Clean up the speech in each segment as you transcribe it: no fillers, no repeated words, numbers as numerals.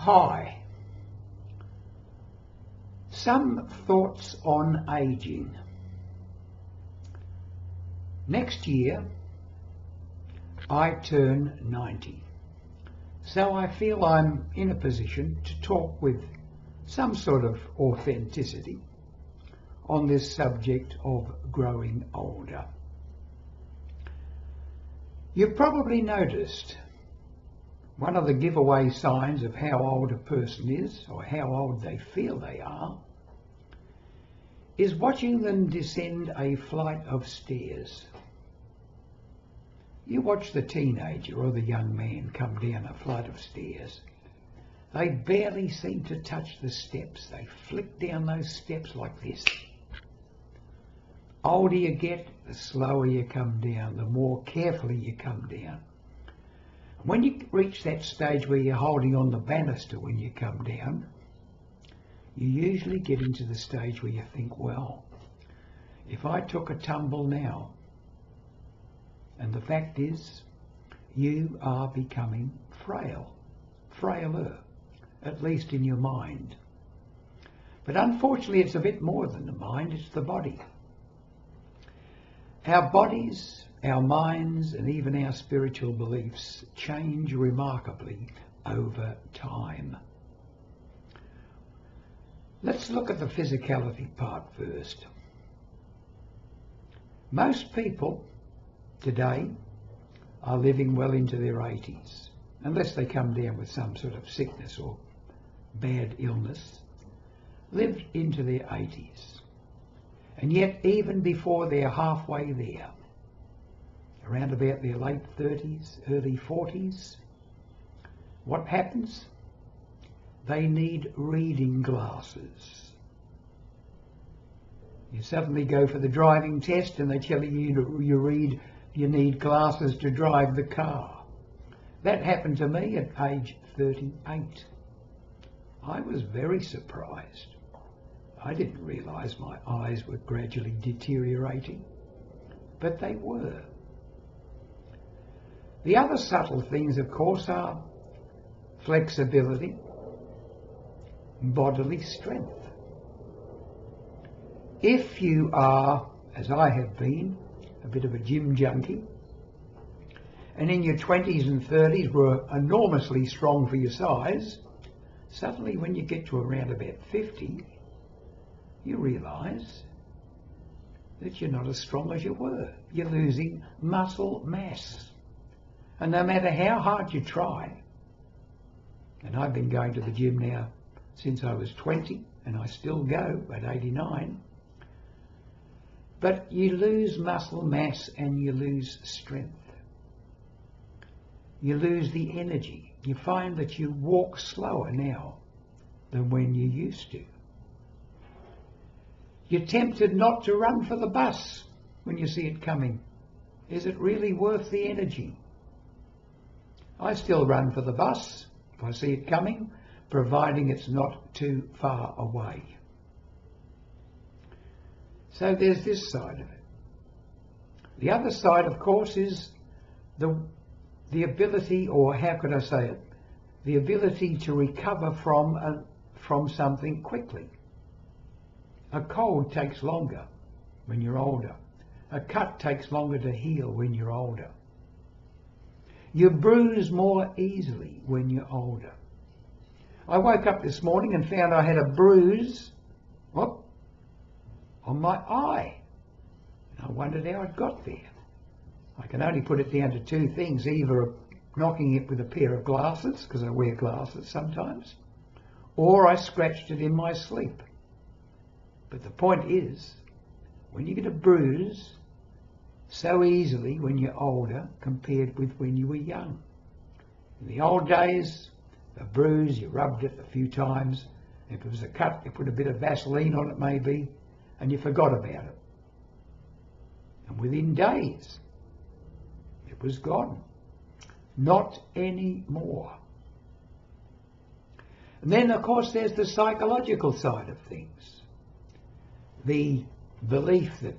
Hi. Some thoughts on aging. Next year I turn 90, so I feel I'm in a position to talk with some sort of authenticity on this subject of growing older. You've probably noticed one of the giveaway signs of how old a person is, or how old they feel they are, is watching them descend a flight of stairs. You watch the teenager or the young man come down a flight of stairs. They barely seem to touch the steps. They flick down those steps like this. Older you get, the slower you come down, the more carefully you come down. When you reach that stage where you're holding on the banister when you come down, you usually get into the stage where you think, well, if I took a tumble now, and the fact is, you are becoming frailer, at least in your mind. But unfortunately, it's a bit more than the mind, it's the body. Our bodies, our minds, and even our spiritual beliefs change remarkably over time. Let's look at the physicality part first. Most people today are living well into their 80s, unless they come down with some sort of sickness or bad illness, live into their 80s. And yet, even before they're halfway there, around about their late 30s, early 40s, what happens? They need reading glasses. You suddenly go for the driving test and they tell you you need glasses to drive the car. That happened to me at age 38. I was very surprised. I didn't realise my eyes were gradually deteriorating, but they were. The other subtle things, of course, are flexibility, bodily strength. If you are, as I have been, a bit of a gym junkie, and in your 20s and 30s were enormously strong for your size, suddenly when you get to around about 50, you realise that you're not as strong as you were. You're losing muscle mass. And no matter how hard you try, and I've been going to the gym now since I was 20, and I still go at 89, but you lose muscle mass and you lose strength. You lose the energy. You find that you walk slower now than when you used to. You're tempted not to run for the bus when you see it coming. Is it really worth the energy? I still run for the bus if I see it coming, providing it's not too far away. So there's this side of it. The other side, of course, is the ability, or how could I say it, the ability to recover from something quickly. A cold takes longer when you're older. A cut takes longer to heal when you're older. You bruise more easily when you're older. I woke up this morning and found I had a bruise on my eye. And I wondered how it got there. I can only put it down to two things, either knocking it with a pair of glasses, because I wear glasses sometimes, or I scratched it in my sleep. But the point is, when you get a bruise so easily when you're older compared with when you were young. In the old days, a bruise, you rubbed it a few times. If it was a cut, you put a bit of Vaseline on it maybe, and you forgot about it. And within days, it was gone. Not anymore. And then, of course, there's the psychological side of things. The belief that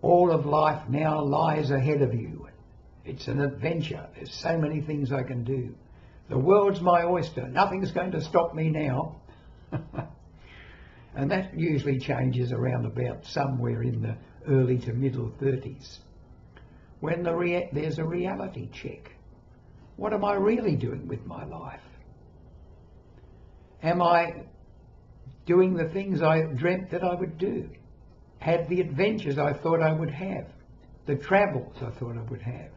all of life now lies ahead of you. It's an adventure. There's so many things I can do. The world's my oyster. Nothing's going to stop me now. And that usually changes around about somewhere in the early to middle 30s, when there's a reality check. What am I really doing with my life? Am I doing the things I dreamt that I would do? Had the adventures I thought I would have? The travels I thought I would have?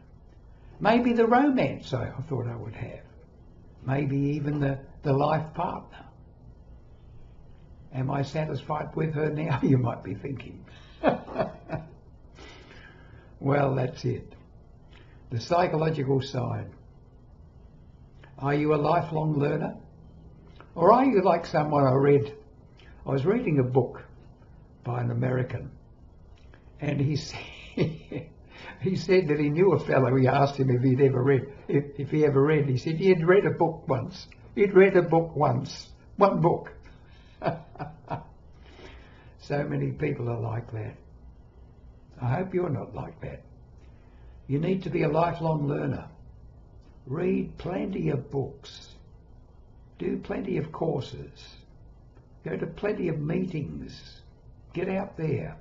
Maybe the romance I thought I would have? Maybe even the life partner? Am I satisfied with her now? You might be thinking. Well, that's it. The psychological side. Are you a lifelong learner? Or are you like someone I was reading a book by an American, and he said that he knew a fellow. He asked him if he'd ever read, if he ever read. He said he'd read a book once. He'd read a book once. One book. So many people are like that. I hope you're not like that. You need to be a lifelong learner. Read plenty of books. Do plenty of courses. Go to plenty of meetings. Get out there.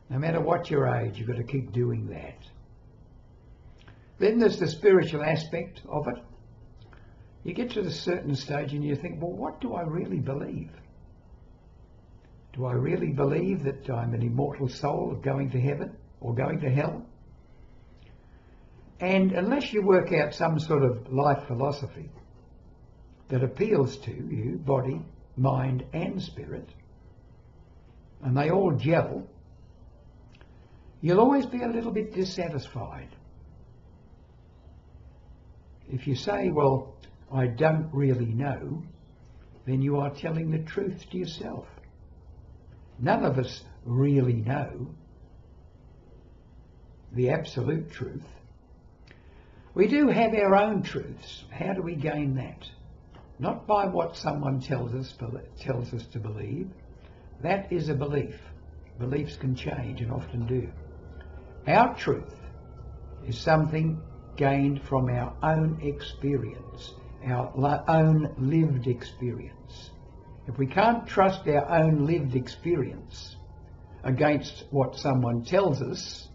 No matter what your age, you've got to keep doing that. Then there's the spiritual aspect of it. You get to a certain stage and you think, well, what do I really believe? Do I really believe that I'm an immortal soul going to heaven or going to hell? And unless you work out some sort of life philosophy that appeals to you, body, mind and spirit, and they all gel, you'll always be a little bit dissatisfied. If you say, well, I don't really know, then you are telling the truth to yourself. None of us really know the absolute truth. We do have our own truths. How do we gain that? Not by what someone tells us to believe. That is a belief. Beliefs can change and often do. Our truth is something gained from our own experience, our own lived experience. If we can't trust our own lived experience against what someone tells us,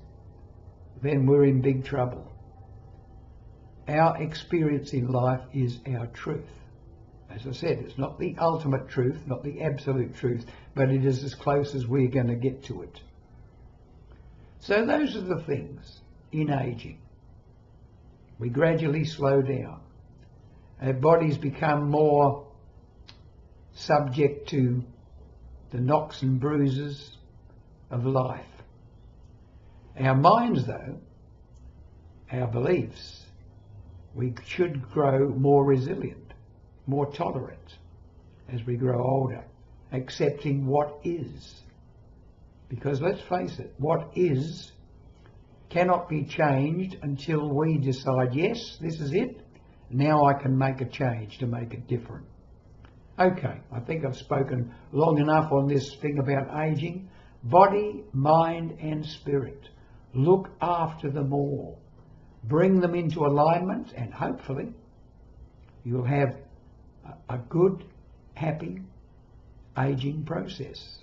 then we're in big trouble. Our experience in life is our truth. As I said, it's not the ultimate truth, not the absolute truth, but it is as close as we're going to get to it. So those are the things in ageing. We gradually slow down. Our bodies become more subject to the knocks and bruises of life. Our minds, though, our beliefs, we should grow more resilient, more tolerant as we grow older, accepting what is. Because let's face it, what is cannot be changed until we decide, yes, this is it, now I can make a change to make it different. Okay, I think I've spoken long enough on this thing about ageing. Body, mind and spirit. Look after them all. Bring them into alignment and hopefully you'll have a good, happy ageing process.